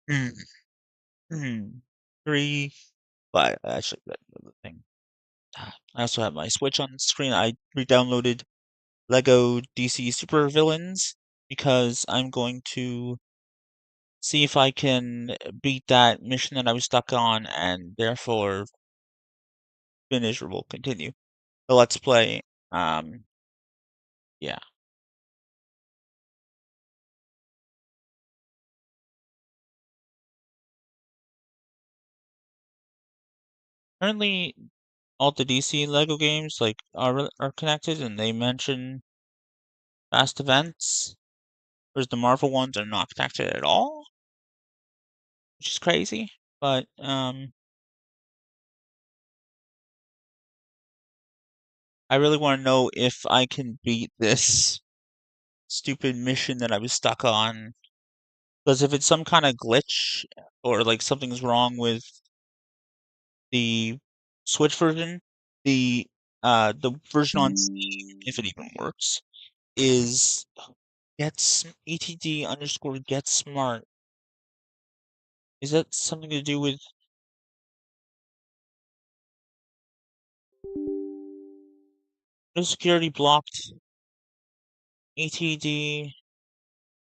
Hmm. Hmm. Three. But actually, that's another thing. I also have my Switch on the screen. I re-downloaded Lego DC Super Villains because I'm going to see if I can beat that mission that I was stuck on and therefore finish or will continue the Let's Play. Um, yeah. Currently, all the DC Lego games are connected, and they mention fast events, whereas the Marvel ones are not connected at all, which is crazy. But I really want to know if I can beat this stupid mission that I was stuck on. Because if it's some kind of glitch or like something's wrong with the Switch version, the version on Steam, if it even works, is etd _ smart. Is that something to do with the security blocked etd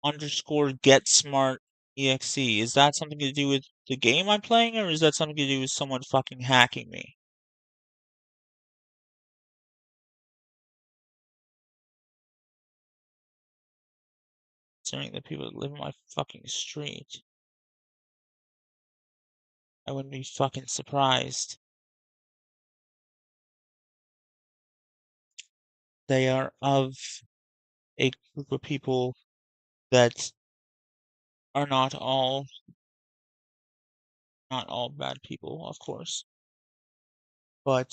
_ smart exe? Is that something to do with the game I'm playing, or is that something to do with someone fucking hacking me? Considering the people that live in my fucking street, I wouldn't be fucking surprised. They are of a group of people that are not all bad people, of course, but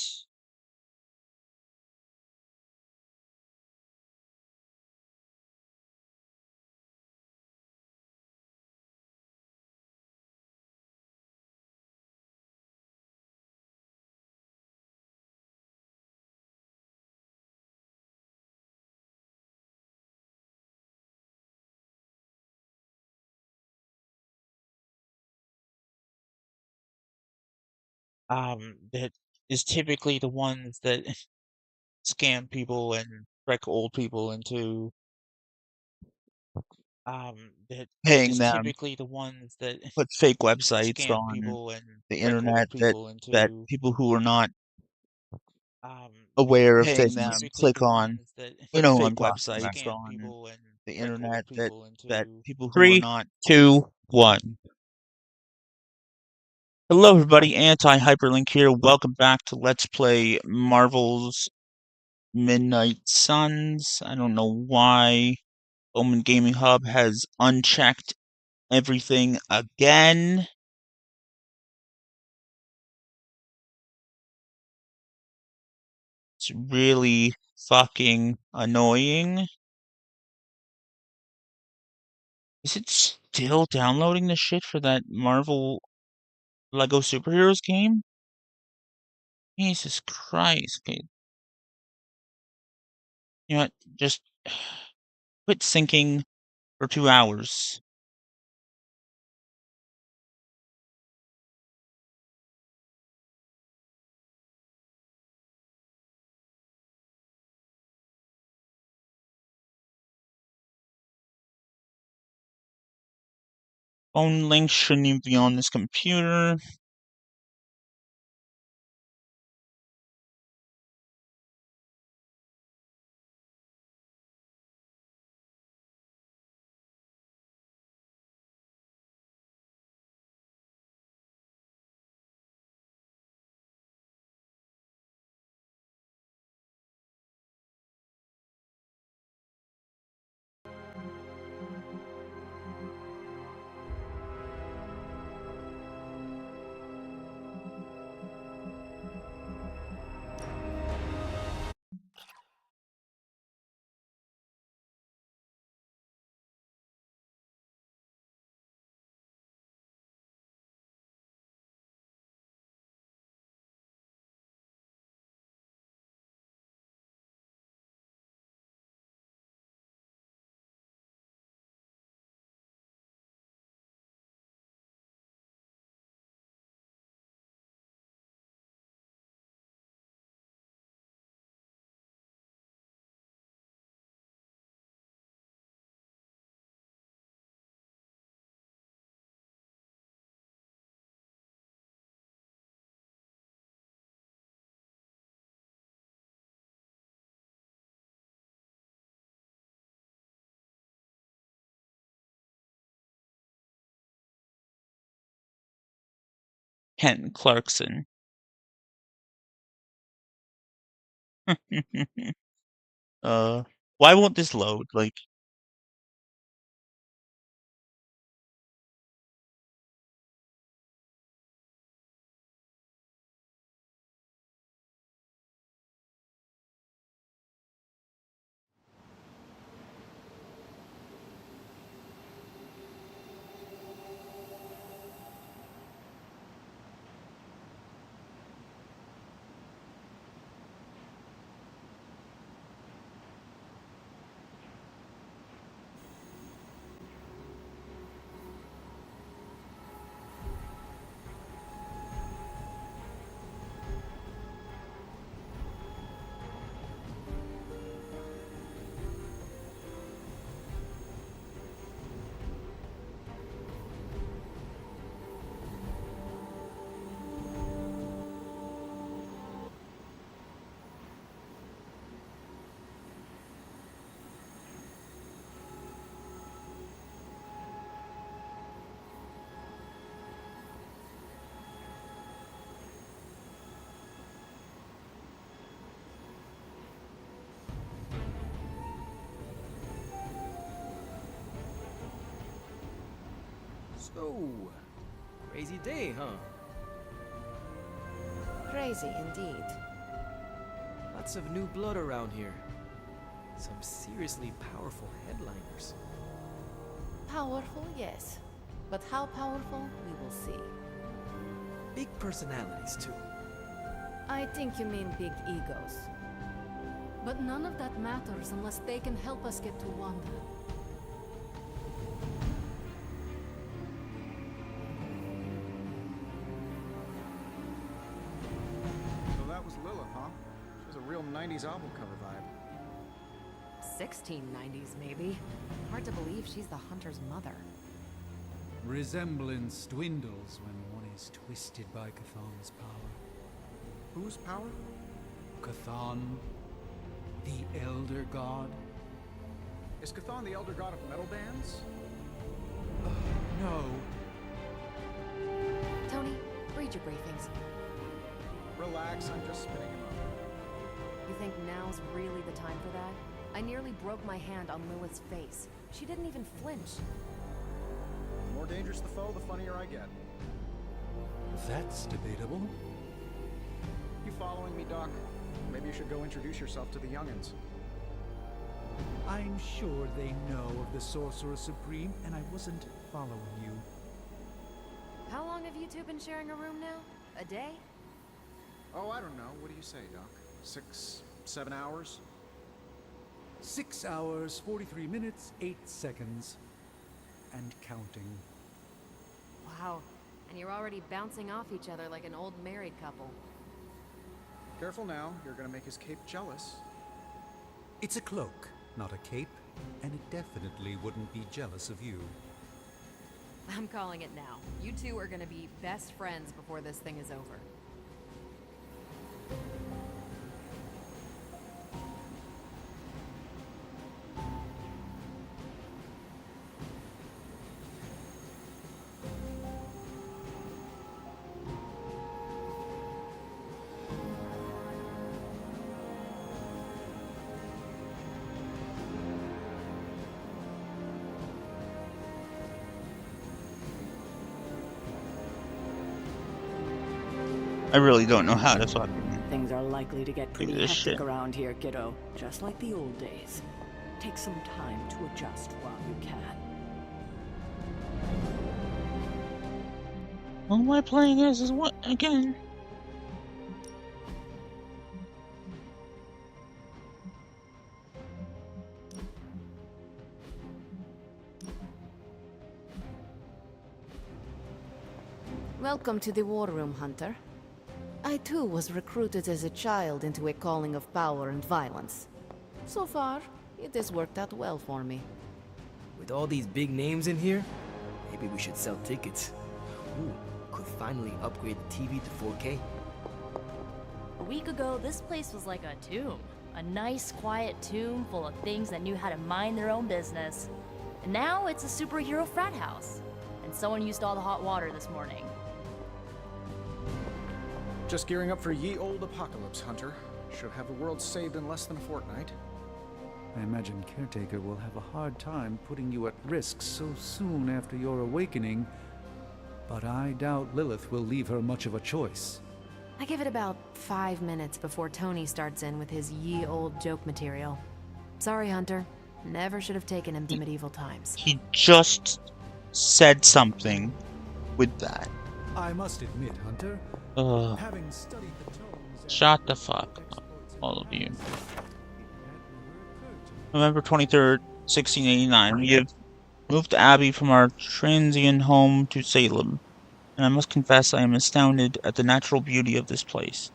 that is typically the ones that scam people and trick old people into that paying is them, typically the ones that put fake websites scam on people and the trick old internet people that into people who are not that aware of is things typically click the on. ones that You put know who I'm fake talking websites about. scam people and The trick old internet people that into people who are three, not. 2, 1. Hello, everybody. Anti-HyperLink here. Welcome back to Let's Play Marvel's Midnight Suns. I don't know why Omen Gaming Hub has unchecked everything again. It's really fucking annoying. Is it still downloading the shit for that Marvel Lego Superheroes game? Jesus Christ. Okay, you know what? Just quit syncing for 2 hours. Phone link shouldn't even be on this computer. Ken Clarkson. Uh, why won't this load? Like, So, crazy day, huh? Crazy indeed. Lots of new blood around here. Some seriously powerful headliners. Powerful, yes. But how powerful, we will see. Big personalities, too. I think you mean big egos. But none of that matters unless they can help us get to Wanda. So that was Lilith, huh? She has a real 90s album cover vibe. 1690s, maybe. Hard to believe she's the hunter's mother. Resemblance dwindles when one is twisted by Cthulhu's power. Whose power? Cthulhu, the Elder God. Is Cthon the elder god of metal bands? No. Tony, read your briefings. Relax, I'm just spinning him up. You think now's really the time for that? I nearly broke my hand on Lilith's face. She didn't even flinch. The more dangerous the foe, the funnier I get. That's debatable. You following me, Doc? Maybe you should go introduce yourself to the youngins. I'm sure they know of the Sorcerer Supreme, and I wasn't following you. How long have you two been sharing a room now? A day? Oh, I don't know. What do you say, Doc? 6, 7 hours? 6 hours, 43 minutes, 8 seconds. And counting. Wow. And you're already bouncing off each other like an old married couple. Careful now, you're gonna make his cape jealous. It's a cloak, not a cape, and it definitely wouldn't be jealous of you. I'm calling it now. You two are gonna be best friends before this thing is over. I really don't know how to fucking Things are likely to get pretty this hectic shit. around here, kiddo. Just like the old days. Take some time to adjust while you can. What am I playing as? Is what again? Welcome to the War Room, Hunter. I too was recruited as a child into a calling of power and violence. So far, it has worked out well for me. With all these big names in here, maybe we should sell tickets. Ooh, could finally upgrade the TV to 4K. A week ago, this place was like a tomb. A nice, quiet tomb full of things that knew how to mind their own business. And now it's a superhero frat house. And someone used all the hot water this morning. Just gearing up for ye old apocalypse, Hunter. Should have the world saved in less than a fortnight. I imagine Caretaker will have a hard time putting you at risk so soon after your awakening, but I doubt Lilith will leave her much of a choice. I give it about 5 minutes before Tony starts in with his ye old joke material. Sorry, Hunter. Never should have taken him to medieval times. He just said something with that. I must admit, Hunter, having studied the tones and Shut the fuck up, all of you. November 23rd, 1689. We have moved Abby from our transient home to Salem, and I must confess I am astounded at the natural beauty of this place.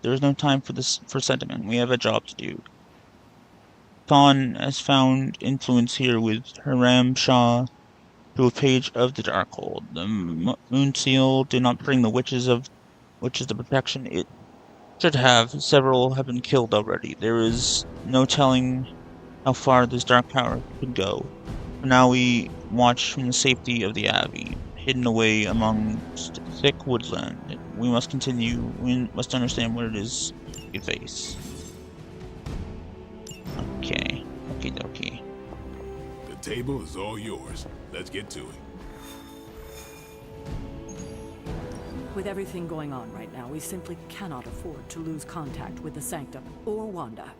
There is no time for sentiment. We have a job to do. Thawne has found influence here with Hiram Shah to a page of the Darkhold. The Moon Seal did not bring the witches the protection it should have. Several have been killed already. There is no telling how far this dark power could go. For now we watch from the safety of the Abbey, hidden away amongst thick woodland. We must continue. We must understand what it is we face. Okay. Okie dokie. The table is all yours. Let's get to it. With everything going on right now, we simply cannot afford to lose contact with the Sanctum or Wanda.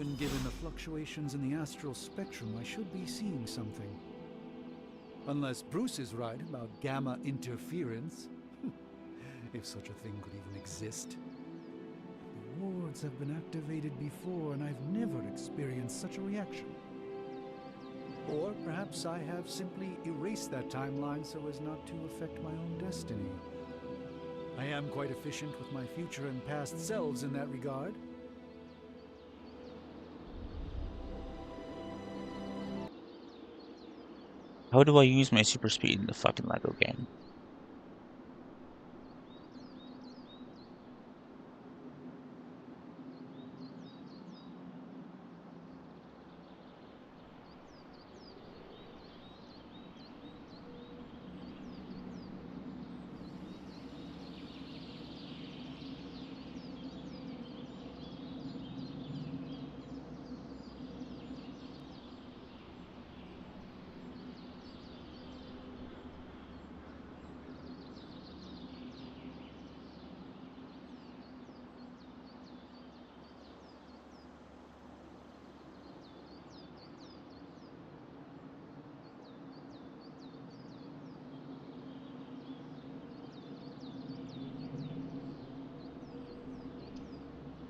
even given the fluctuations in the astral spectrum, I should be seeing something. Unless Bruce is right about gamma interference. If such a thing could even exist. The wards have been activated before, and I've never experienced such a reaction. Or perhaps I have simply erased that timeline so as not to affect my own destiny. I am quite efficient with my future and past selves in that regard. How do I use my super speed in the fucking Lego game?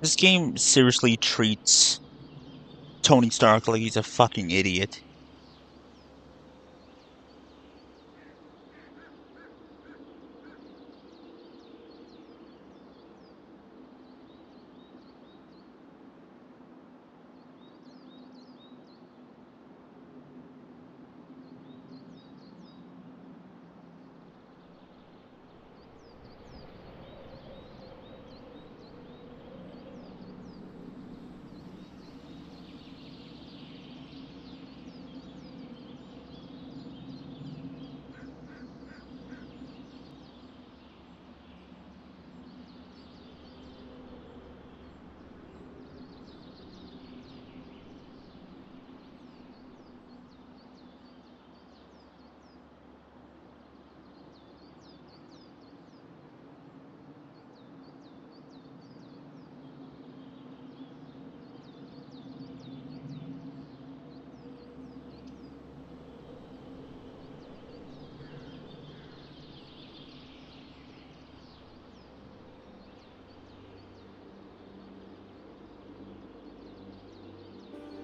This game seriously treats Tony Stark like he's a fucking idiot.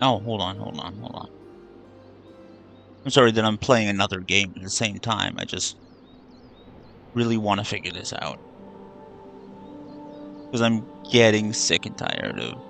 Oh, hold on. I'm sorry that I'm playing another game at the same time. I just really want to figure this out. Because I'm getting sick and tired of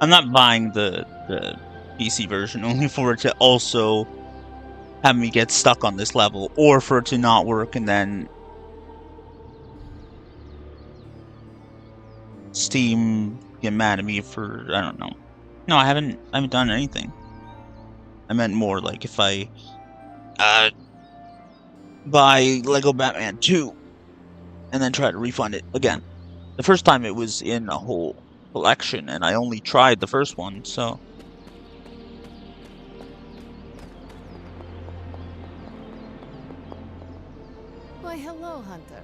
I'm not buying the PC version only for it to also have me get stuck on this level, or for it to not work and then Steam get mad at me for, I don't know. No, I haven't done anything. I meant more like if I buy Lego Batman 2 and then try to refund it again. The first time it was in a whole collection and I only tried the first one, so Why, hello, Hunter.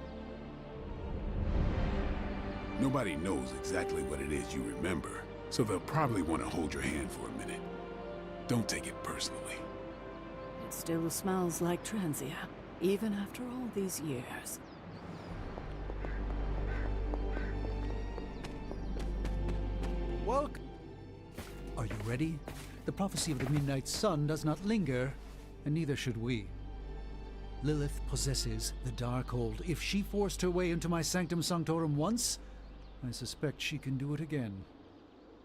Nobody knows exactly what it is you remember, so they'll probably want to hold your hand for a minute. Don't take it personally. It still smells like Transia, even after all these years. Welcome. Are you ready? The prophecy of the Midnight Sun does not linger, and neither should we. Lilith possesses the Darkhold. If she forced her way into my Sanctum Sanctorum once, I suspect she can do it again.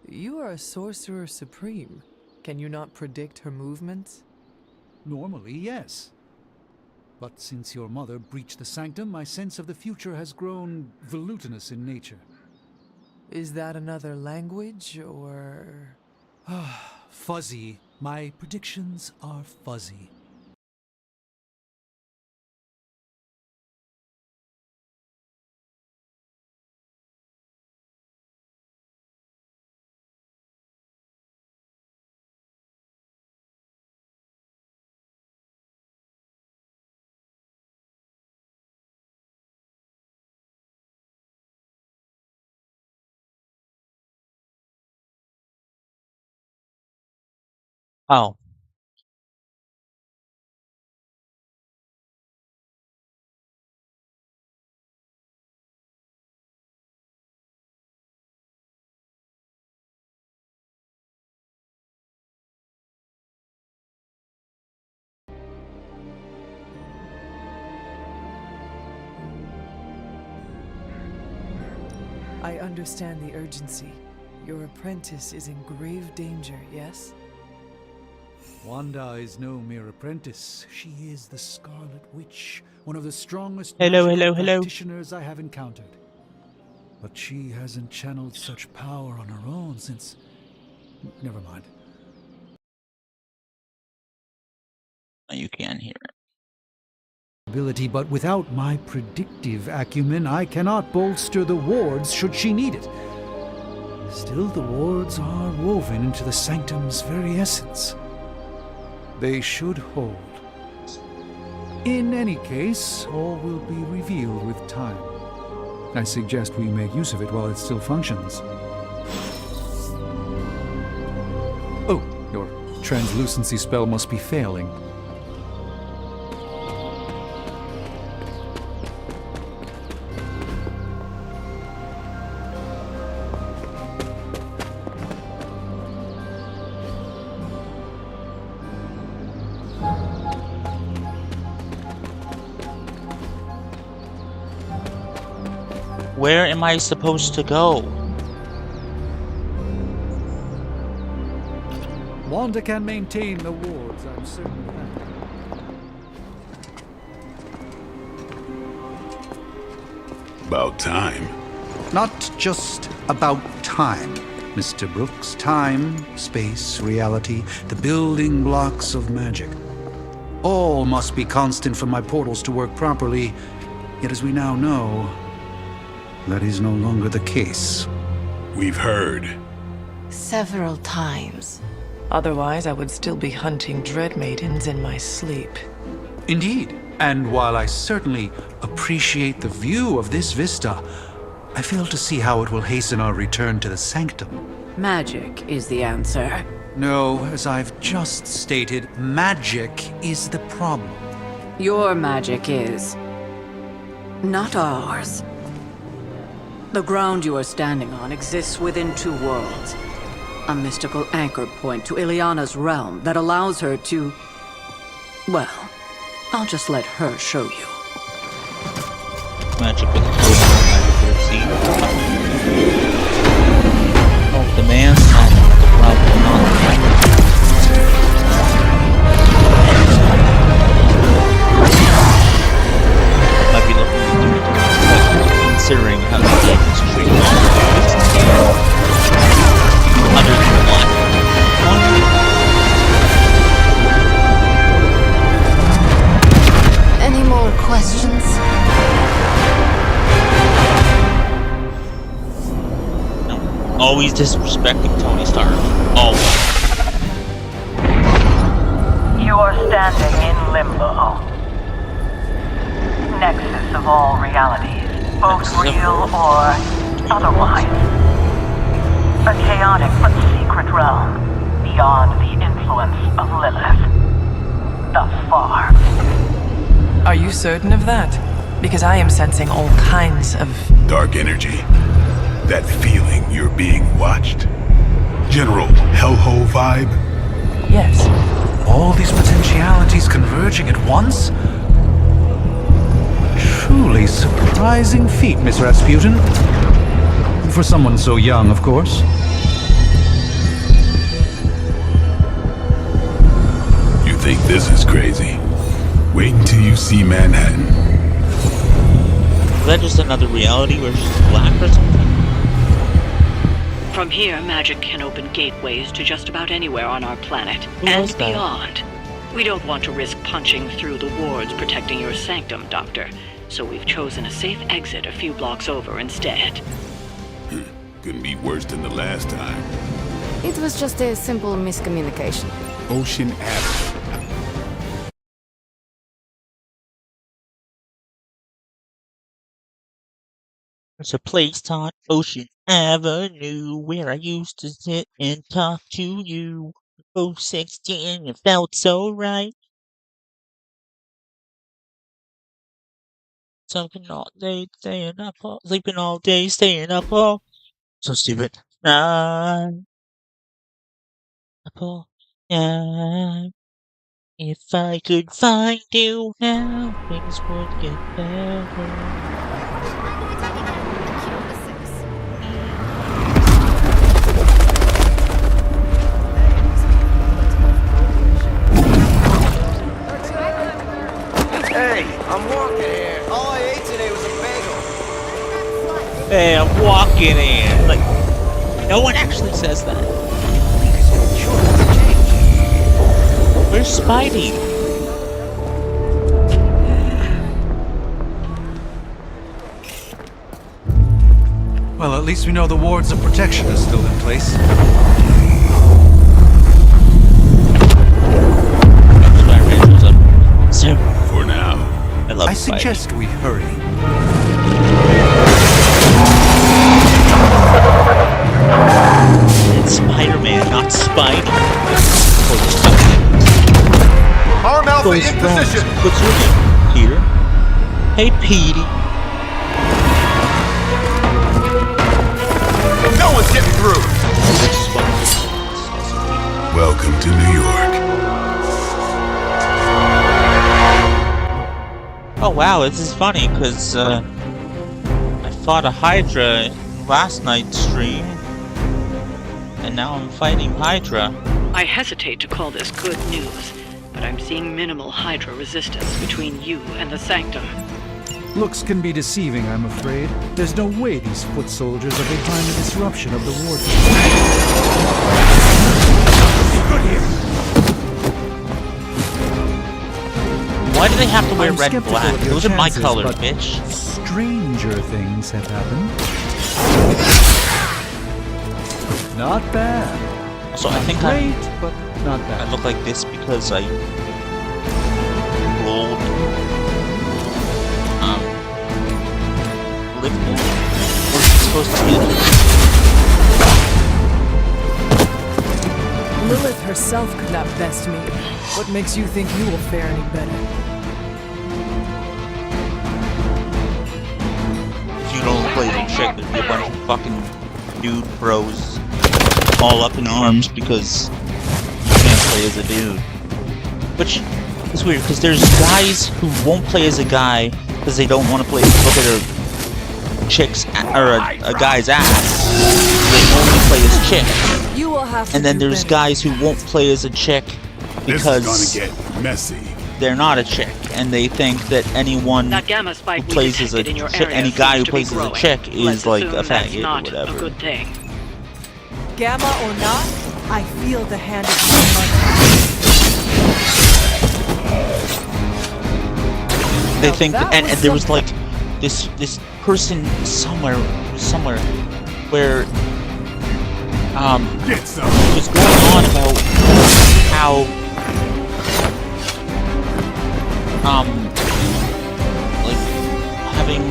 You are a sorcerer supreme. Can you not predict her movements? Normally, yes. But since your mother breached the Sanctum, my sense of the future has grown volutinous in nature. Is that another language, or...? Fuzzy. My predictions are fuzzy. oh. I understand the urgency. Your apprentice is in grave danger, yes? Wanda is no mere apprentice. She is the Scarlet Witch, one of the strongest Hello. practitioners I have encountered. But she hasn't channeled such power on her own since... Never mind. You can hear it. Ability, but without my predictive acumen, I cannot bolster the wards should she need it. Still, the wards are woven into the Sanctum's very essence. They should hold. In any case, all will be revealed with time. I suggest we make use of it while it still functions. Oh, your translucency spell must be failing. Where am I supposed to go? Wanda can maintain the wards, I'm certain of that. About time. Not just about time, Mr. Brooks. Time, space, reality, the building blocks of magic. All must be constant for my portals to work properly, yet as we now know, that is no longer the case. We've heard. Several times. Otherwise, I would still be hunting dread maidens in my sleep. Indeed. And while I certainly appreciate the view of this vista, I fail to see how it will hasten our return to the Sanctum. Magic is the answer. No, as I've just stated, magic is the problem. Your magic is... not ours. The ground you are standing on exists within two worlds. A mystical anchor point to Ileana's realm that allows her to... well, I'll just let her show you. Magic with the see. Oh, the man's magic. always disrespecting Tony Stark. Always. You are standing in limbo. Nexus of all realities, both real or otherwise. A chaotic but secret realm beyond the influence of Lilith. Thus far. Are you certain of that? Because I am sensing all kinds of... Dark energy. That feeling you're being watched. General hellhole vibe. Yes. All these potentialities converging at once? Truly surprising feat, Miss Rasputin. For someone so young, of course. You think this is crazy? Wait until you see Manhattan. Is that just another reality where she's black or something? From here, magic can open gateways to just about anywhere on our planet, Who and was that? beyond. We don't want to risk punching through the wards protecting your sanctum, Doctor, so we've chosen a safe exit a few blocks over instead. Couldn't be worse than the last time. It was just a simple miscommunication. Ocean Avenue. There's a place on Ocean Avenue where I used to sit and talk to you. 016, it felt so right. Something all day, staying up all, sleeping all day, staying up all. So stupid. Up all night. If I could find you now, things would get better. Hey, I'm walking here. All I ate today was a bagel. Hey, I'm walking in. Like, no one actually says that. Where's Spidey? Well, at least we know the wards of protection are still in place. So, for now, I suggest we hurry. It's Spider-Man, not Spidey. Arm Alpha in position. What's your name, Peter? Hey, Petey. No one's getting through. welcome to New York. Oh wow, this is funny because I fought a Hydra in last night's stream, and now I'm fighting Hydra. I hesitate to call this good news, but I'm seeing minimal Hydra resistance between you and the Sanctum. Looks can be deceiving, I'm afraid. There's no way these foot soldiers are behind the disruption of the ward. Good here. Why do they have to wear I'm red and skeptical black? of your Those are my chances, colors, but bitch. Stranger things have happened. Not bad. So I think Great, but not bad. I look like this because I rolled lifted. Or is it supposed to be? Lilith herself could not best me. What makes you think you will fare any better? If you don't play the chick, there'd be a bunch of fucking dude bros all up in arms because you can't play as a dude. Which is weird, because there's guys who won't play as a guy because they don't want to look at a chick's or a guy's ass. They only play as chicks. You will have to And then do there's better. guys who won't play as a chick because This is gonna get messy. they're not a chick, and they think that anyone That gamma who spike we plays as a detected in your chick, area any guy who seems to be plays as a growing. chick is Let's like assume a that's faggot or not whatever. a good thing. Gamma or not, I feel the hand of someone. They Now think, that and was there was something. like this person somewhere where Get some. was going on about how like having.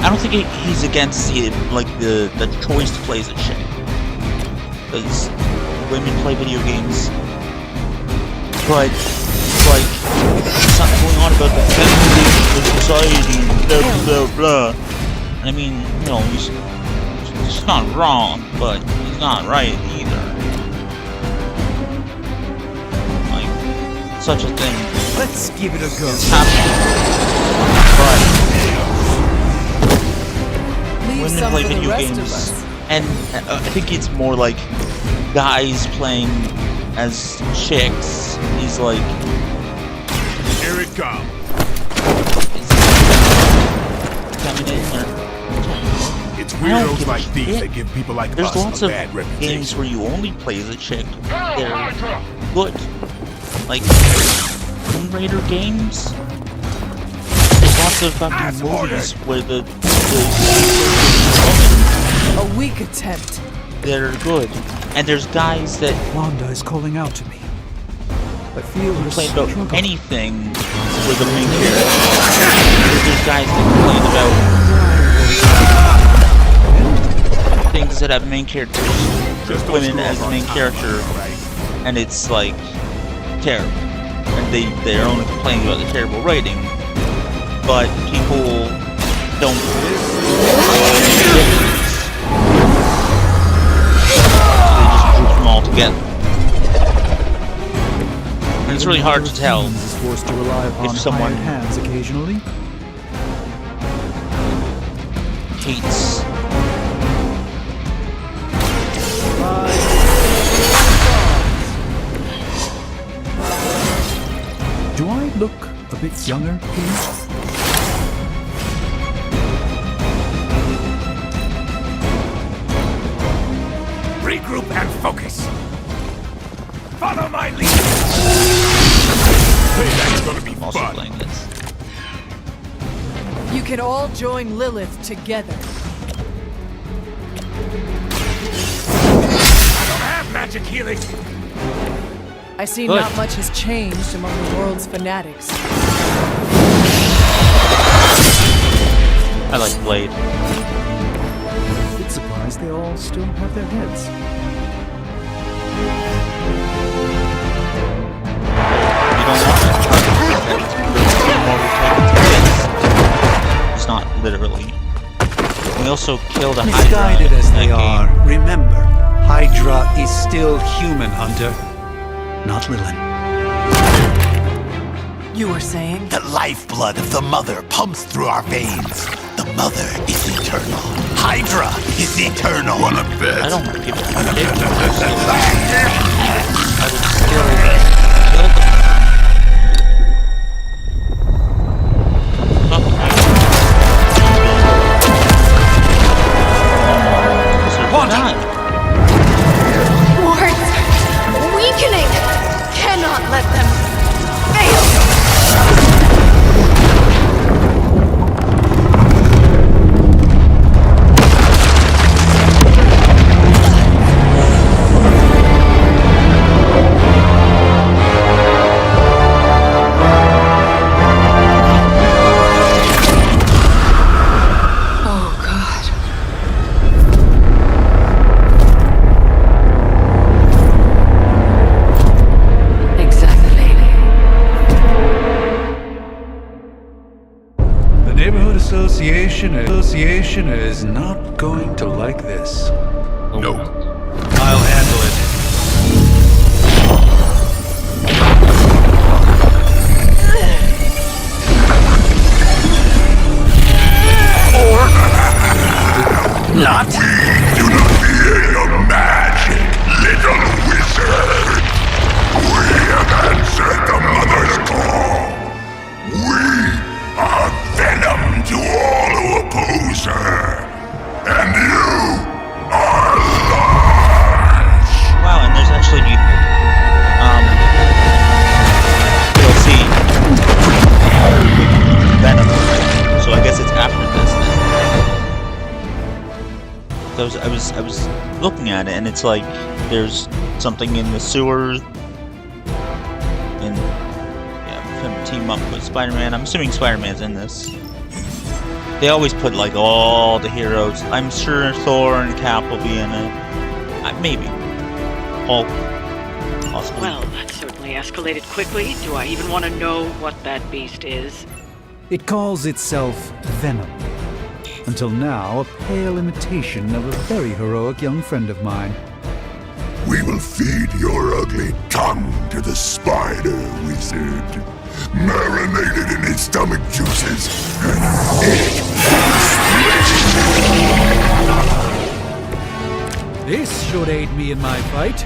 I don't think he's against the choice to play as a chick, because women play video games, but like something going on about the feminization of society, blah blah blah. I mean, you know, he's not wrong, but he's not right either. Like such a thing. Let's give it a go. Is happening, but women play video games, and I think it's more like guys playing as chicks. He's like, here it comes. It's weirdos like these that give people like There's us lots a of bad reputation. games where you only play as a chick. They're good. Like Tomb Raider games. There's lots of fucking movies where the A weak attempt. they're good. And there's guys that Wanda is calling out to me. I feel her complain about struggle. anything with the main character. There's guys that complain about things that have main characters, women as the main character, and it's like terrible. And they're only complaining about the terrible writing, but people don't all together. And it's really hard to tell Is forced to rely upon if someone hired hands occasionally. hates. Do I look a bit younger, please? Regroup and focus. Follow my lead. Hey, that's gonna be Also fun. playing this. You can all join Lilith together. I don't have magic healing. I see Good. not much has changed among the world's fanatics. I like Blade. A bit surprised they all still have their heads. You don't want to. It's not literally. We also killed a Hydra. Misguided as they in that are, game. remember, Hydra is still human, Hunter. Not Lilith. You were saying? The lifeblood of the Mother pumps through our veins. The Mother is eternal. Hydra is eternal. Wanna bet? I don't want to give it to Dick. I would still kill them. Wards! Weakening! Cannot let them fail! Association is not going to like this. No. I'll handle it. Or not. Do not fear your magic, little wizard. We have answered the Mother's call. We are venom to all who oppose her. And you are alive. I was looking at it, and it's like there's something in the sewers, and yeah, him team up with Spider-Man. I'm assuming Spider-Man's in this. They always put like all the heroes. I'm sure Thor and Cap will be in it. Maybe Hulk, possibly. Well, that certainly escalated quickly. Do I even want to know what that beast is? It calls itself Venom. Until now, a pale imitation of a very heroic young friend of mine. We will feed your ugly tongue to the spider wizard, marinated in its stomach juices, and it This should aid me in my fight.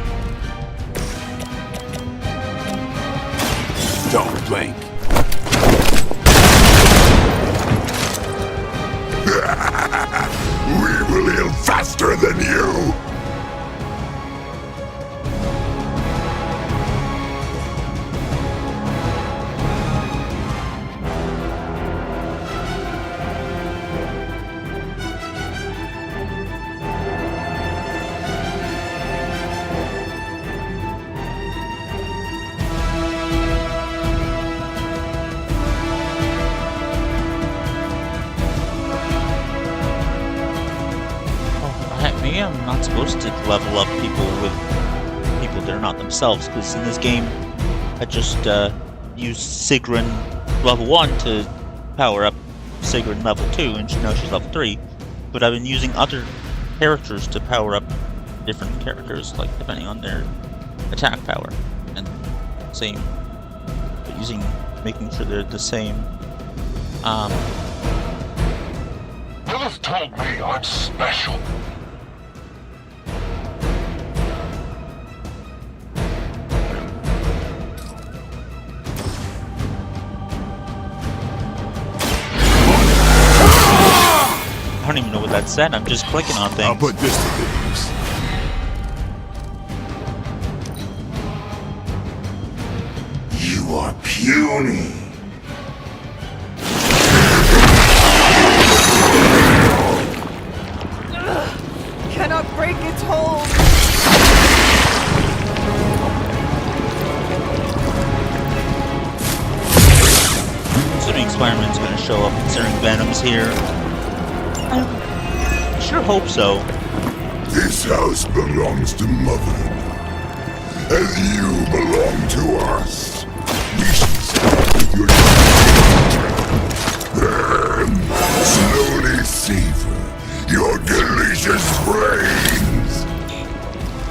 Don't blink. We will heal faster than you! I'm not supposed to level up people with people that are not themselves, because in this game I just used Sigrun level 1 to power up Sigrun level 2, and now she's level 3. But I've been using other characters to power up different characters, like depending on their attack power, and same, but making sure they're the same. Lilith told me I'm special. I don't even know what that said. I'm just clicking on things. I'll put this to good use. You are puny. Cannot break its hold. Assuming Spider-Man's going to show up, considering Venom's here. I sure hope so. This house belongs to Mother, as you belong to us. We should start with your then slowly savor your delicious brains.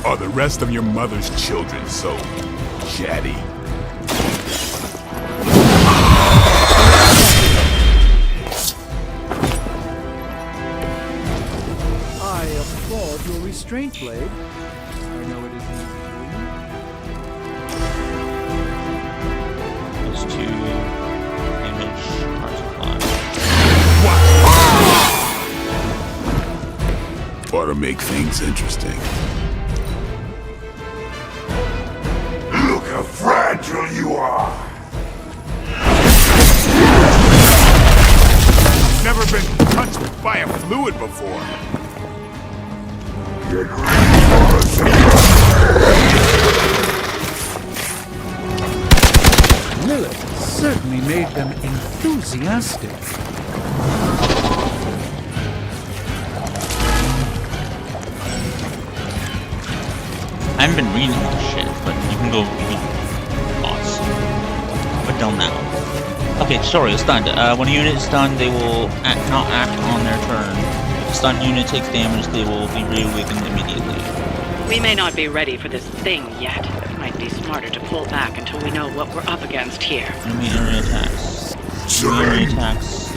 Are the rest of your mother's children so chatty? I applaud your restraint, Blade. I know it isn't easy Those two image multiply. Ought to make things interesting. Look how fragile you are. Never been touched by a fluid before. Get ready for a surprise. Lilith certainly made them enthusiastic. I haven't been reading this shit, but you can go read boss. But don't now. Okay, tutorial stunned. When a unit is stunned, they will not act on their turn. If a stunned unit takes damage, they will be reawakened immediately. We may not be ready for this thing yet. It might be smarter to pull back until we know what we're up against here. Enemy area attacks. Enemy area attacks.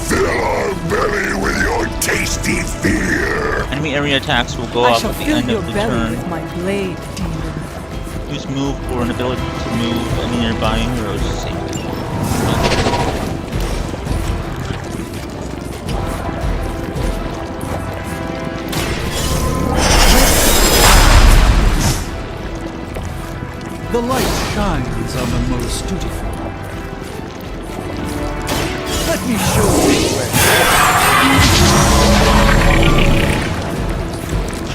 Fill our belly with your tasty fear. Enemy area attacks will go up at the end of the turn. With my blade, demon. Use move or an ability to move any nearby heroes safely. The light shines on the most dutiful. Let me show you where.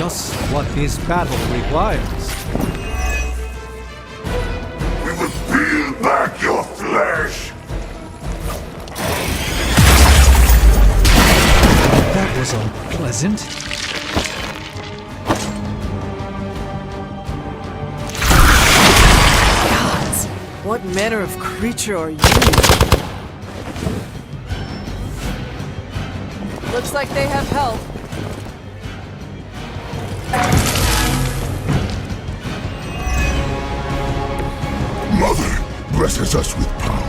just what this battle requires. We will peel back your flesh! That was unpleasant. Gods, what manner of creature are you? Looks like they have help. Mother blesses us with power.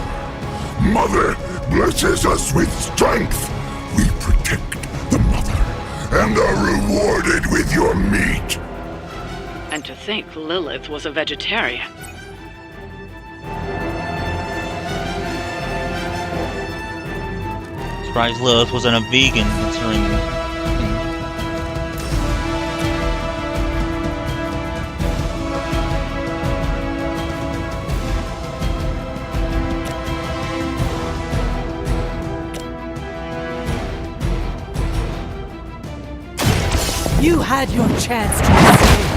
Mother blesses us with strength. We protect the mother and are rewarded with your meat. And to think Lilith was a vegetarian. Surprised Lilith wasn't a vegan, considering. You had your chance to escape.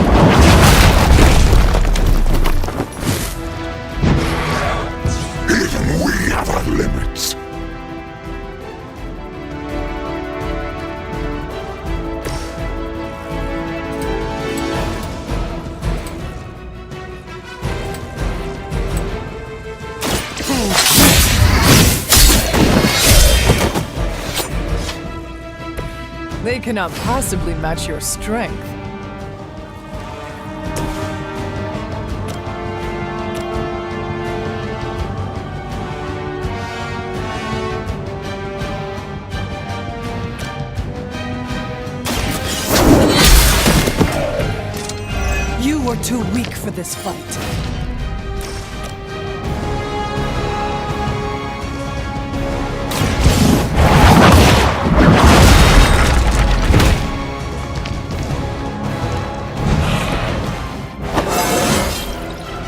Even we have our limits. They cannot possibly match your strength. You were too weak for this fight.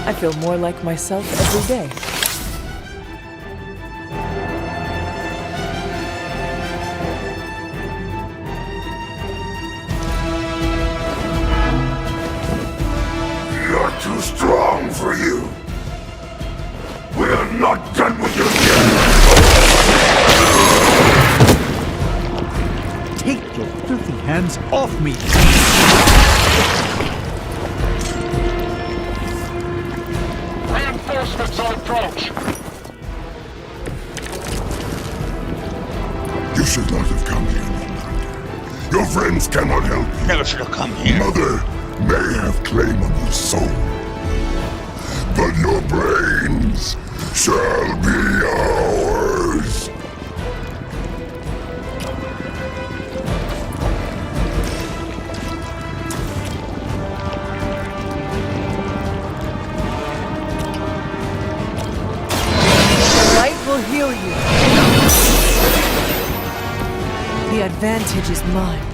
I feel more like myself every day. You're too strong for you. We're not done with you yet. Take your filthy hands off me! Reinforcements on approach. You should not have come here, Mother. Your friends cannot help you. Never should have come here. Mother may have claim on your soul, but your brains shall be ours. Will heal you. The advantage is mine.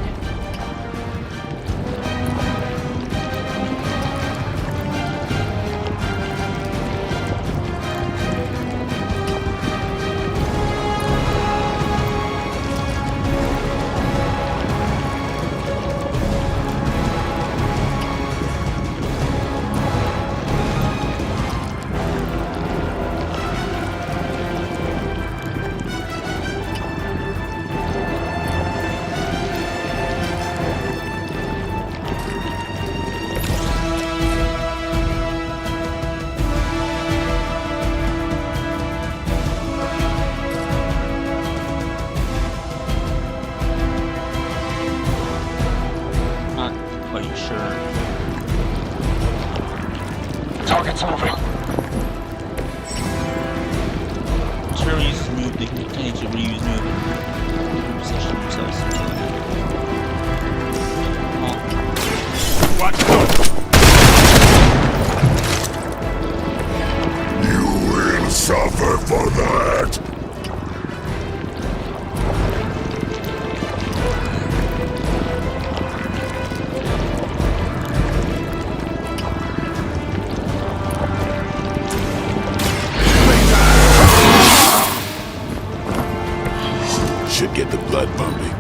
Target's moving. Whatever uses move, they can continue to reuse move and position themselves. Watch out! You will suffer for that! Should get the blood pumping.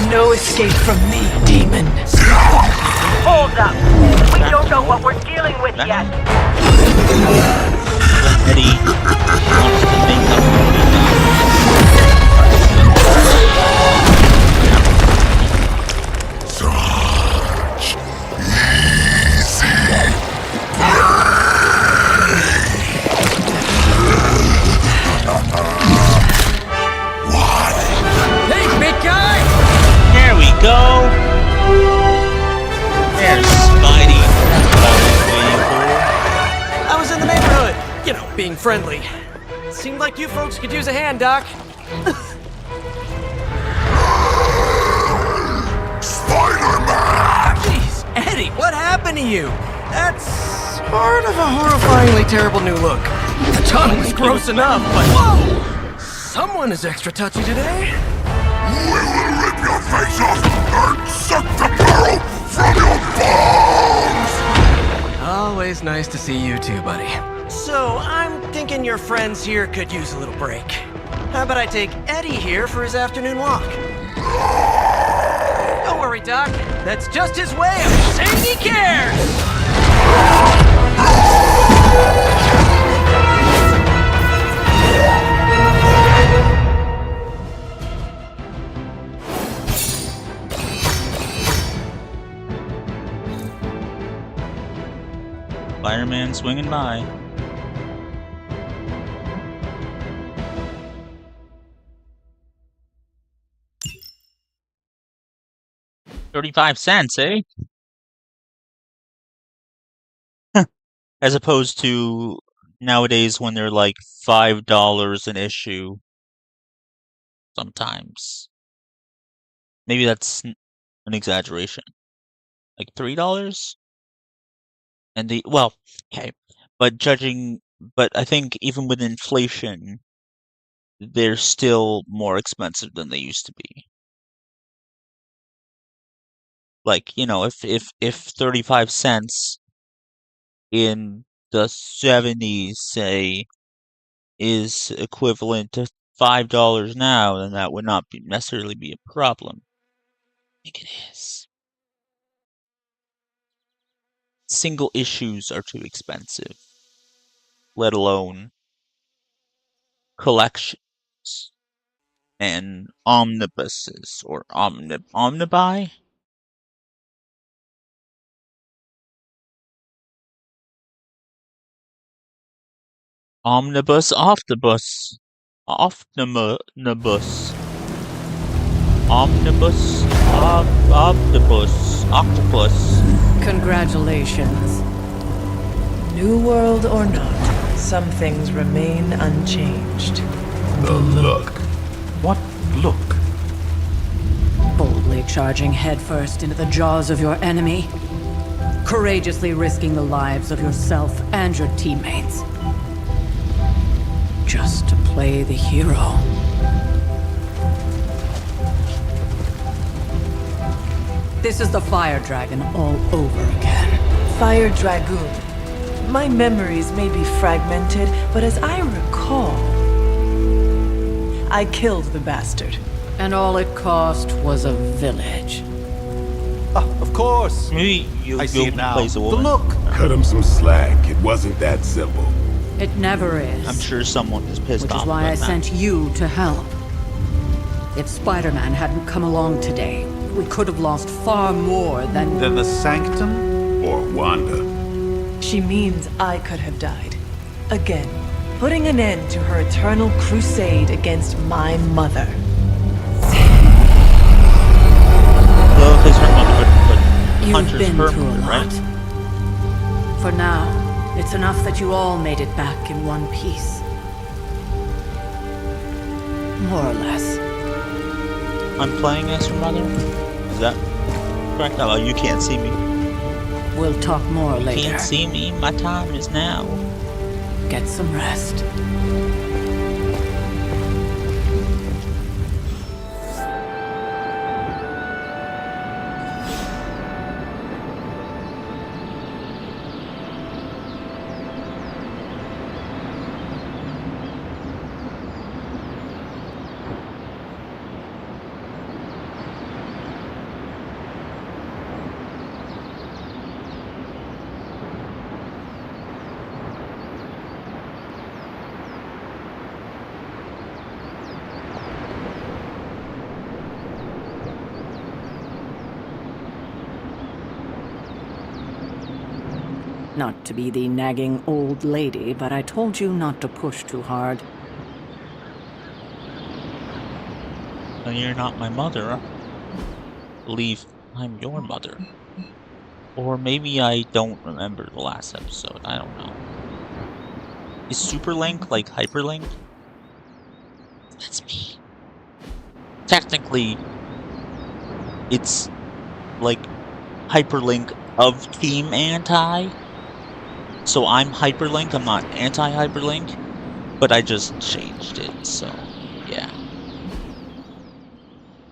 no escape from me, demon. Hold up. We don't know what we're dealing with yet. Eddie wants to make up Such easy Hey, big guy! There we go! There's Spidey. That's what I was waiting for. I was in the neighborhood. You know, being friendly. Seemed like you folks could use a hand, Doc. Spider-Man! Jeez, Eddie, what happened to you? That's sort of a horrifyingly terrible new look. The tongue was gross enough, but whoa! Someone is extra touchy today. We will rip your face off and suck the marrow from your bones! Always nice to see you too, buddy. So, I'm thinking your friends here could use a little break. How about I take Eddie here for his afternoon walk? Don't worry, Doc. That's just his way of saying he cares! Spider-Man swinging by. $0.35, eh? As opposed to nowadays when they're like $5 an issue. Sometimes. Maybe that's an exaggeration. Like $3? And well, okay. But I think even with inflation, they're still more expensive than they used to be. Like, you know, if 35 cents in the 70s, say, is equivalent to $5 now, then that would not necessarily be a problem. I think it is. Single issues are too expensive, let alone collections and omnibuses or omnibuy. Omnibus, omnibus, omnibus, omnibus, omnibus, octopus. Congratulations. New world or not, some things remain unchanged. The look. What look? Boldly charging headfirst into the jaws of your enemy. Courageously risking the lives of yourself and your teammates. Just to play the hero. This is the Fire Dragon all over again. Fire Dragoon. My memories may be fragmented, but as I recall, I killed the bastard. And all it cost was a village. Of course. I see it now. The look. Cut him some slack. It wasn't that simple. It never is. I'm sure someone is pissed off. Which is why I about that. sent you to help. If Spider-Man hadn't come along today, we could have lost far more than... Than the Sanctum? Or Wanda. She means I could have died. Again, putting an end to her eternal crusade against my mother. Well, because her mother, but You've Hunter's been her through a mother, lot. right? For now, it's enough that you all made it back in one piece. More or less. I'm playing as her mother? Is that correct? Oh, you can't see me. We'll talk more You later. can't see me. My time is now. Get some rest. Not to be the nagging old lady, but I told you not to push too hard. And you're not my mother. I believe I'm your mother. Or maybe I don't remember the last episode. I don't know. Is Superlink like Hyperlink? That's me. Technically, it's like Hyperlink of Team Anti. So I'm Hyperlink, I'm not Anti-HyperLink, but I just changed it, so yeah.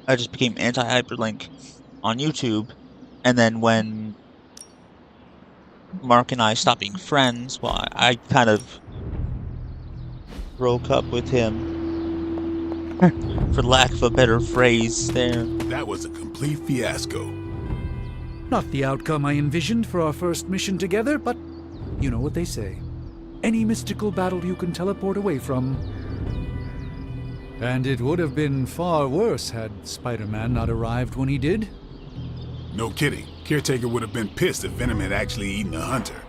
I just became Anti-HyperLink on YouTube, and then when Mark and I stopped being friends, well, I kind of broke up with him, for lack of a better phrase there. That was a complete fiasco. Not the outcome I envisioned for our first mission together, but you know what they say. Any mystical battle you can teleport away from. And it would have been far worse had Spider-Man not arrived when he did. No kidding. Caretaker would have been pissed if Venom had actually eaten a hunter.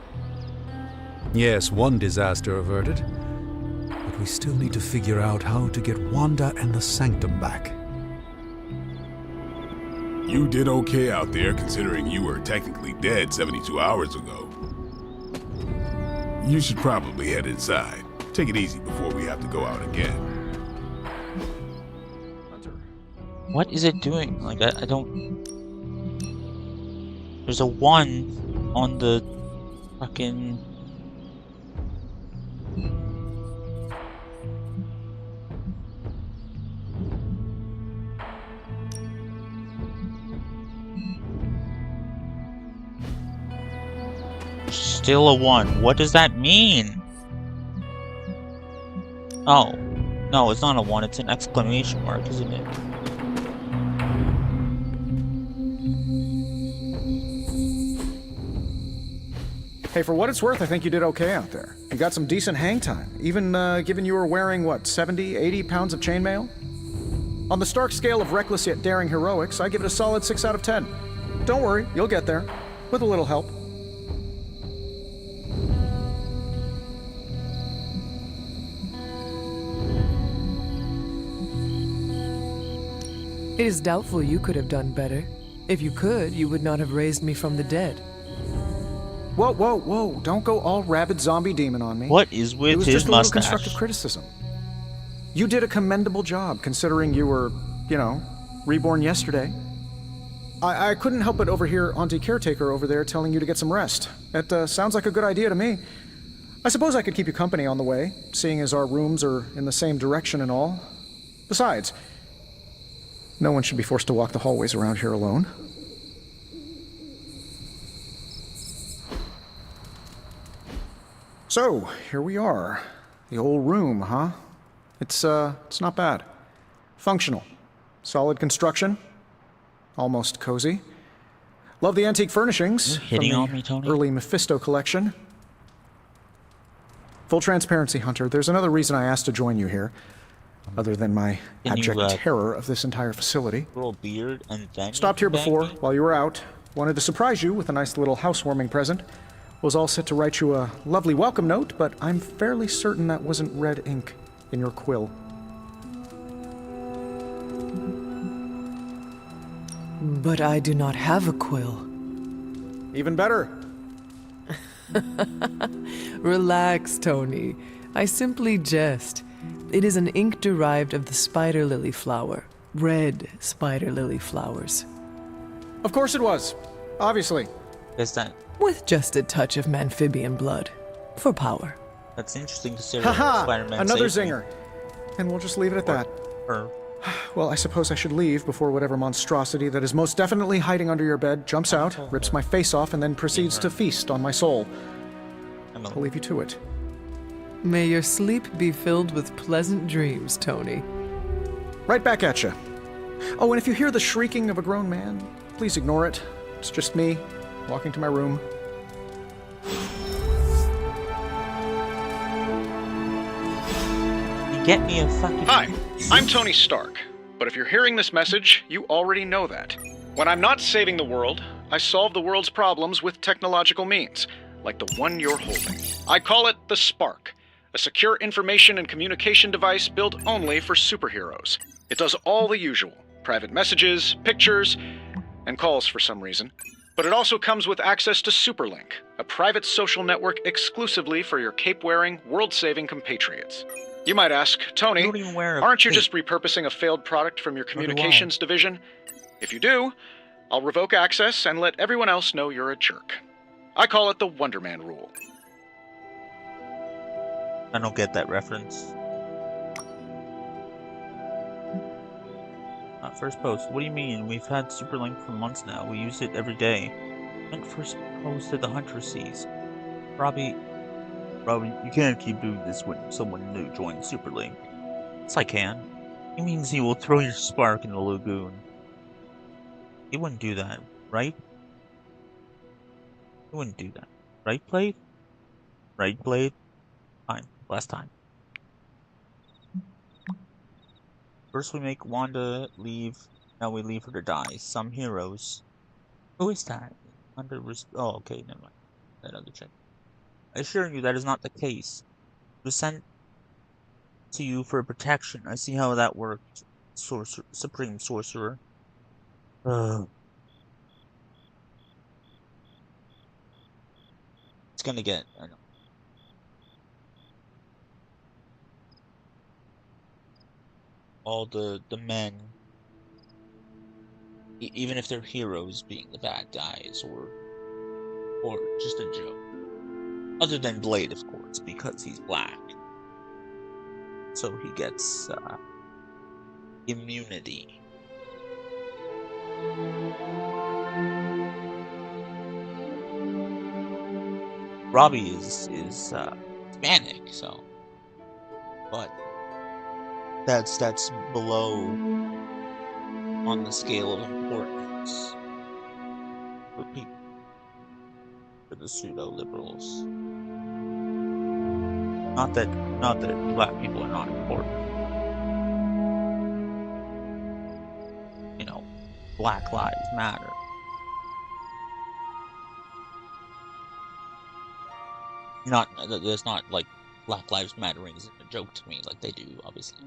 Yes, one disaster averted. But we still need to figure out how to get Wanda and the Sanctum back. You did okay out there, considering you were technically dead 72 hours ago. You should probably head inside. Take it easy before we have to go out again. What is it doing? Like, I don't... There's a 1 on the fucking... Still a 1. What does that mean? Oh. No, it's not a 1. It's an exclamation mark, isn't it? Hey, for what it's worth, I think you did okay out there. You got some decent hang time, even given you were wearing, what, 70, 80 pounds of chainmail? On the Stark scale of reckless yet daring heroics, I give it a solid 6 out of 10. Don't worry, you'll get there. With a little help. It is doubtful you could have done better. If you could, you would not have raised me from the dead. Whoa, whoa, whoa. Don't go all rabid zombie demon on me. What is with his mustache? It was just a little constructive criticism. You did a commendable job, considering you were, you know, reborn yesterday. I couldn't help but overhear Auntie Caretaker over there telling you to get some rest. It sounds like a good idea to me. I suppose I could keep you company on the way, seeing as our rooms are in the same direction and all. Besides, no one should be forced to walk the hallways around here alone. So, here we are. The old room, huh? It's not bad. Functional. Solid construction. Almost cozy. Love the antique furnishings from the early Mephisto collection. Full transparency, Hunter. There's another reason I asked to join you here. Other than my abject terror of this entire facility. Grow a beard and then Stopped here before, while you were out. Wanted to surprise you with a nice little housewarming present. Was all set to write you a lovely welcome note, but I'm fairly certain that wasn't red ink in your quill. But I do not have a quill. Even better. Relax, Tony. I simply jest. It is an ink derived of the spider lily flower. Red spider lily flowers. Of course it was. Obviously. Is that? With just a touch of amphibian blood. For power. That's interesting to say. Haha! Spider-Man Another zinger. And we'll just leave it at that. Well, I suppose I should leave before whatever monstrosity that is most definitely hiding under your bed jumps out, rips my face off, and then proceeds to feast on my soul. I'll leave you to it. May your sleep be filled with pleasant dreams, Tony. Right back at you. Oh, and if you hear the shrieking of a grown man, please ignore it. It's just me, walking to my room. You get me a fucking... Hi, I'm Tony Stark. But if you're hearing this message, you already know that. When I'm not saving the world, I solve the world's problems with technological means. like the one you're holding. I call it the Spark, a secure information and communication device built only for superheroes. It does all the usual, private messages, pictures, and calls for some reason. But it also comes with access to Superlink, a private social network exclusively for your cape-wearing, world-saving compatriots. You might ask, Tony, aren't you just repurposing a failed product from your communications division? If you do, I'll revoke access and let everyone else know you're a jerk. I call it the Wonder Man rule. I don't get that reference. First post. What do you mean? We've had Superlink for months now. We use it every day. When first posted the Hunter sees. Robbie, you can't keep doing this when someone new joins Superlink. Yes, I can. It means he will throw your spark in the lagoon. He wouldn't do that, right? He wouldn't do that. Right, Blade? Right, Blade? Fine. Last time. First we make Wanda leave, now we leave her to die. Some heroes. Who is that? Oh, okay, never mind. That other chick. I assure you that is not the case. It was sent to you for protection. I see how that works. Supreme Sorcerer. It's gonna get, I know. All the men, even if they're heroes, being the bad guys, or just a joke. Other than Blade, of course, because he's black. So he gets immunity. Robbie is Hispanic, so, but that's below on the scale of importance for people, for the pseudo-liberals. Not that black people are not important. You know, Black Lives Matter. There's not like Black Lives Mattering isn't a joke to me, like they do, obviously.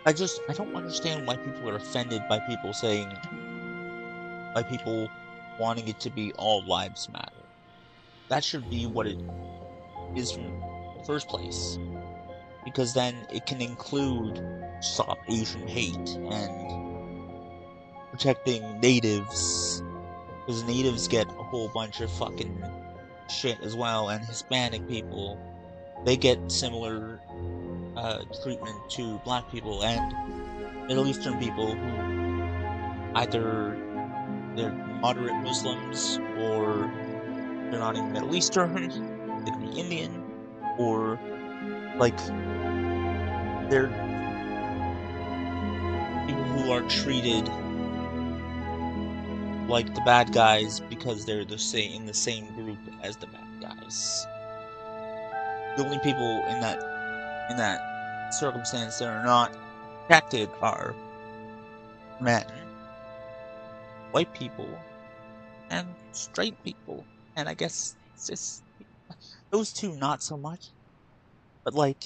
I don't understand why people are offended by people wanting it to be all lives matter. That should be what it is from the first place. Because then it can include Stop Asian Hate and protecting natives. Because natives get a whole bunch of fucking shit as well, and Hispanic people, they get similar treatment to black people and Middle Eastern people who either they're moderate Muslims or they're not even Middle Eastern, they could be Indian, or like they're people who are treated like the bad guys because they're in the same group as the bad guys. The only people in that circumstance that are not protected are men, white people, and straight people. And I guess it's just those two not so much. But like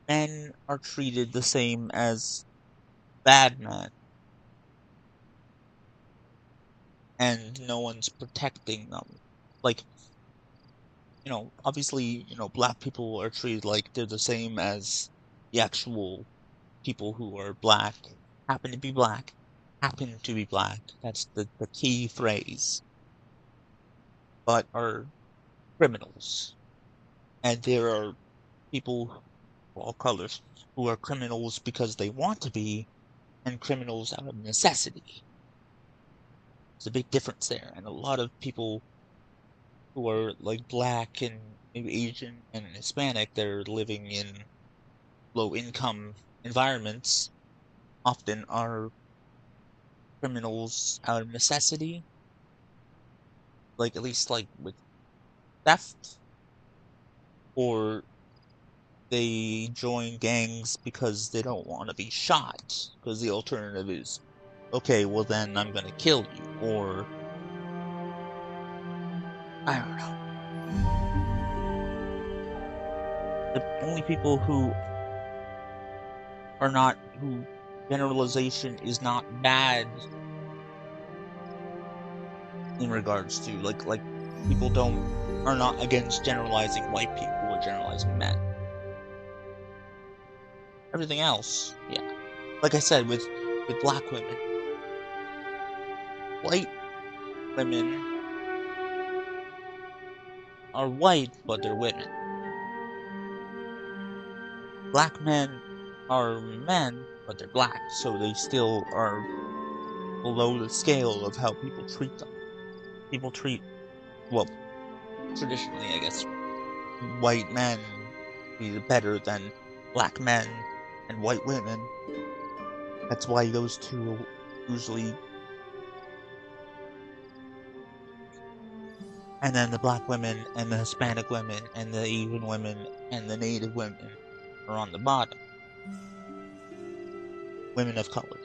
men are treated the same as bad men. And no one's protecting them. Like, you know, obviously, you know, black people are treated like they're the same as the actual people who are black, happen to be black. That's the key phrase. But are criminals. And there are people of all colors who are criminals because they want to be, and criminals out of necessity. There's a big difference there, and a lot of people who are like black and maybe Asian and Hispanic that are living in low-income environments often are criminals out of necessity. Like, at least like with theft, or they join gangs because they don't want to be shot, because the alternative is, okay, well then I'm gonna kill you, or I don't know. The only people who are not, who generalization is not bad in regards to, like people are not against generalizing white people or generalizing men. Everything else, yeah. Like I said, with black women. White women are white, but they're women. Black men are men, but they're black, so they still are below the scale of how people treat them. People treat, well, traditionally, I guess, white men be better than black men and white women. That's why those two usually. And then the black women and the Hispanic women and the Asian women and the Native women are on the bottom. Women of color.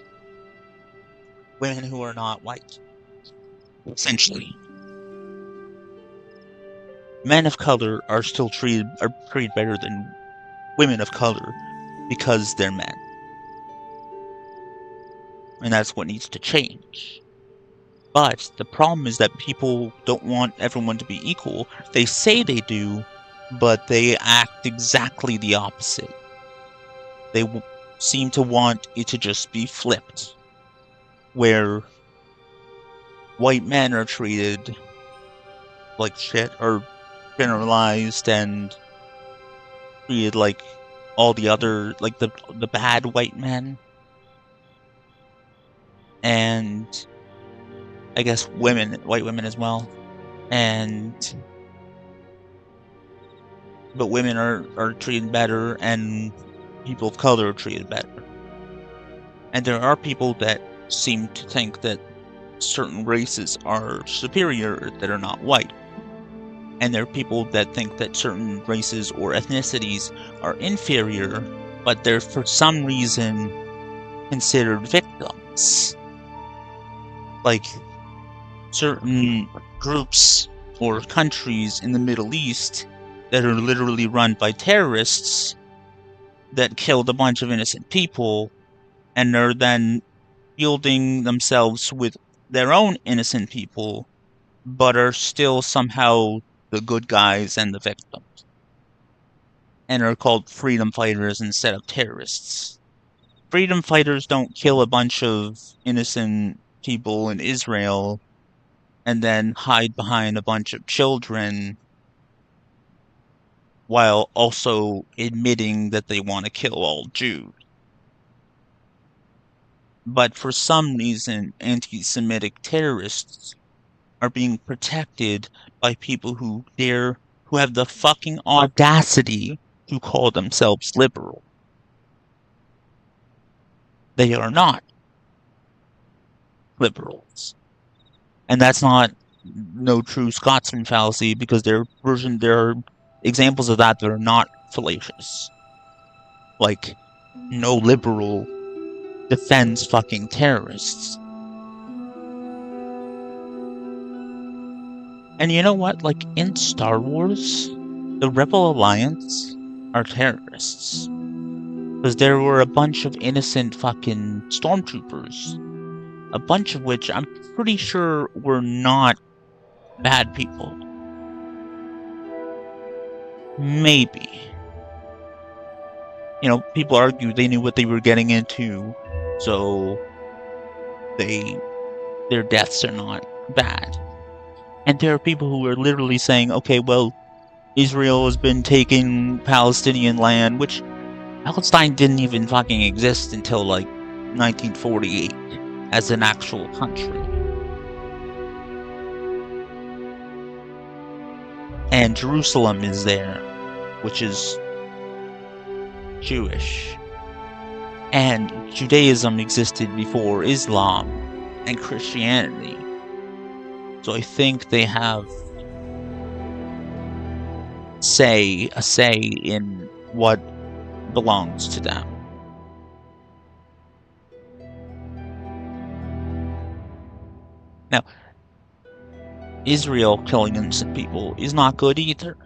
Women who are not white. Essentially. Men of color are still treated better than women of color because they're men. And that's what needs to change. But the problem is that people don't want everyone to be equal. They say they do, but they act exactly the opposite. They seem to want it to just be flipped, where white men are treated like shit, or generalized and treated like all the other, like the bad white men. And I guess white women as well. But women are treated better, and people of color are treated better. And there are people that seem to think that certain races are superior that are not white. And there are people that think that certain races or ethnicities are inferior, but they're for some reason considered victims. Like certain groups or countries in the Middle East that are literally run by terrorists that killed a bunch of innocent people, and are then shielding themselves with their own innocent people, but are still somehow the good guys and the victims, and are called freedom fighters instead of terrorists. Freedom fighters don't kill a bunch of innocent people in Israel and then hide behind a bunch of children while also admitting that they want to kill all Jews. But for some reason, anti-Semitic terrorists are being protected by people who have the fucking audacity to call themselves liberal. They are not liberals. And that's not no true Scotsman fallacy, because there are examples of that are not fallacious. Like, no liberal defends fucking terrorists. And you know what? Like, in Star Wars, the Rebel Alliance are terrorists. Because there were a bunch of innocent fucking stormtroopers. A bunch of which I'm pretty sure were not bad people. Maybe. You know, people argue they knew what they were getting into, so their deaths are not bad. And there are people who are literally saying, okay, well, Israel has been taking Palestinian land, which Palestine didn't even fucking exist until like 1948 as an actual country. And Jerusalem is there, which is Jewish. And Judaism existed before Islam and Christianity. So I think they have a say in what belongs to them. Now, Israel killing innocent people is not good either.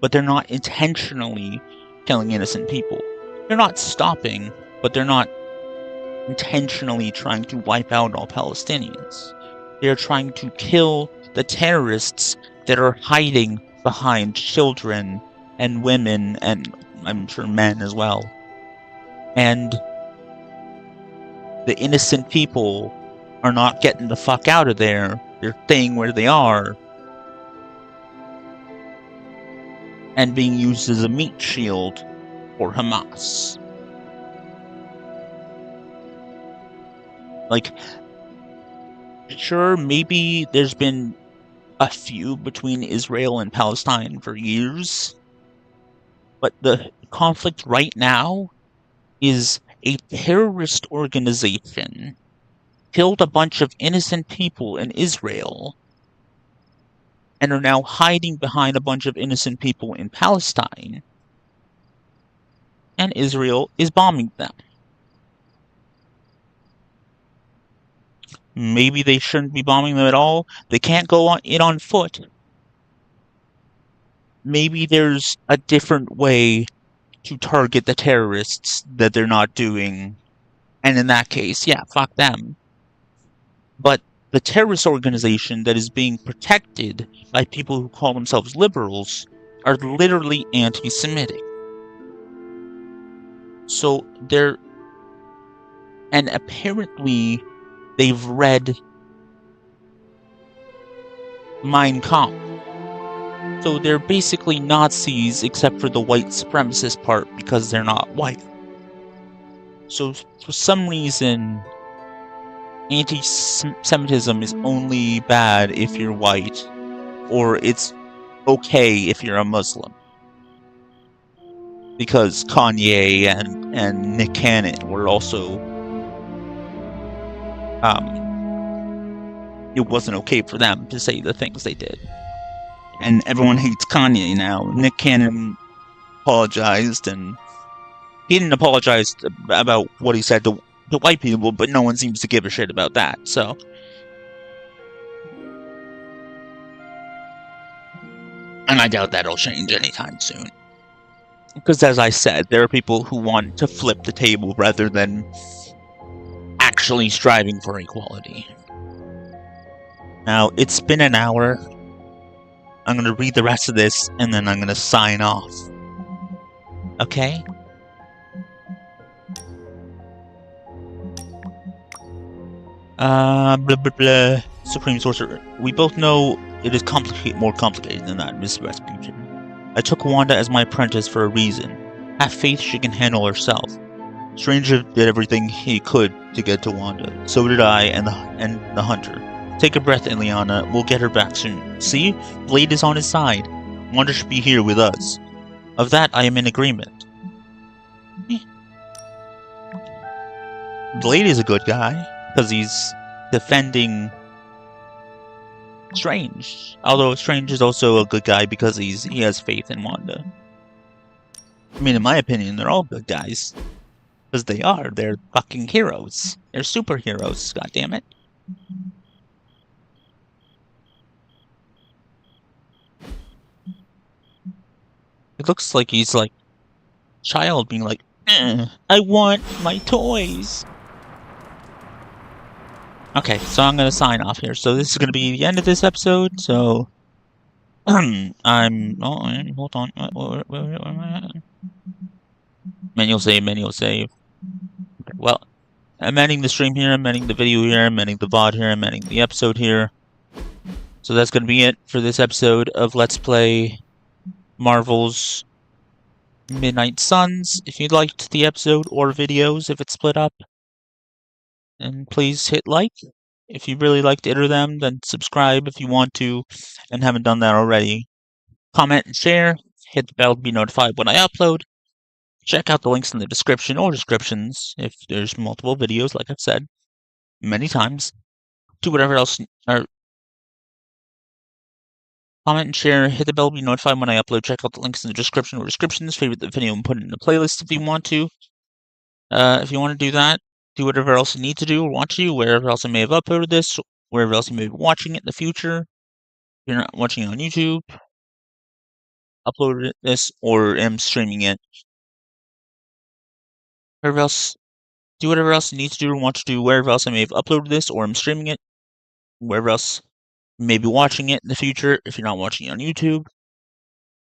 But they're not intentionally killing innocent people. They're not stopping, but they're not intentionally trying to wipe out all Palestinians. They're trying to kill the terrorists that are hiding behind children and women, and I'm sure men as well. And the innocent people are not getting the fuck out of there. They're staying where they are and being used as a meat shield for Hamas. Like, sure, maybe there's been a feud between Israel and Palestine for years, but the conflict right now is a terrorist organization killed a bunch of innocent people in Israel and are now hiding behind a bunch of innocent people in Palestine, and Israel is bombing them. Maybe they shouldn't be bombing them at all. They can't go in on foot. Maybe there's a different way to target the terrorists that they're not doing. And in that case, yeah, fuck them. But the terrorist organization that is being protected by people who call themselves liberals are literally anti-Semitic. So they're... And apparently they've read Mein Kampf. So they're basically Nazis except for the white supremacist part because they're not white. So for some reason, anti-Semitism is only bad if you're white, or it's okay if you're a Muslim. Because Kanye and Nick Cannon were also... it wasn't okay for them to say the things they did. And everyone hates Kanye now. Nick Cannon apologized, and he didn't apologize about what he said to white people, but no one seems to give a shit about that, so... And I doubt that'll change anytime soon. Because as I said, there are people who want to flip the table rather than actually striving for equality. Now, it's been an hour. I'm gonna read the rest of this, and then I'm gonna sign off. Okay? Blah blah blah. Supreme Sorcerer. We both know it is more complicated than that, Miss Rasputin. I took Wanda as my apprentice for a reason. Have faith she can handle herself. Stranger did everything he could to get to Wanda. So did I and the Hunter. Take a breath, Ileana. We'll get her back soon. See? Blade is on his side. Wanda should be here with us. Of that, I am in agreement. Blade is a good guy, because he's defending Strange. Although Strange is also a good guy because he has faith in Wanda. I mean, in my opinion, they're all good guys. Because they are. They're fucking heroes. They're superheroes, goddammit. It looks like he's like a child being like, I want my toys. Okay, so I'm gonna sign off here. So this is gonna be the end of this episode. So hold on. Where am I at? Manual save. Okay, well, I'm ending the stream here. I'm ending the video here. I'm ending the VOD here. I'm ending the episode here. So that's gonna be it for this episode of Let's Play Marvel's Midnight Suns. If you liked the episode or videos, if it's split up, and please hit like. If you really liked it or them, then subscribe if you want to and haven't done that already. Comment and share. Hit the bell to be notified when I upload. Check out the links in the description or descriptions if there's multiple videos, like I've said many times. Do whatever else, or comment and share. Hit the bell to be notified when I upload. Check out the links in the description or descriptions. Favorite the video and put it in the playlist if you want to. If you want to do that, do whatever else you need to do or want to do, wherever else I may have uploaded this, wherever else you may be watching it in the future. you're not watching it on YouTube, upload this or am streaming it. Wherever else, do whatever else you need to do or want to do. Wherever else I may have uploaded this or am streaming it. Wherever else you may be watching it in the future if you're not watching it on YouTube.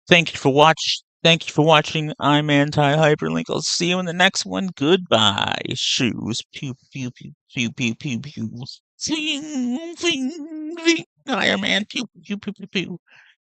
Thank you for watching. I'm Anti-HyperLink. I'll see you in the next one. Goodbye. Shoes. Pew pew pew pew pew pew pew. Zing zing zing. Iron Man. Pew pew pew pew pew.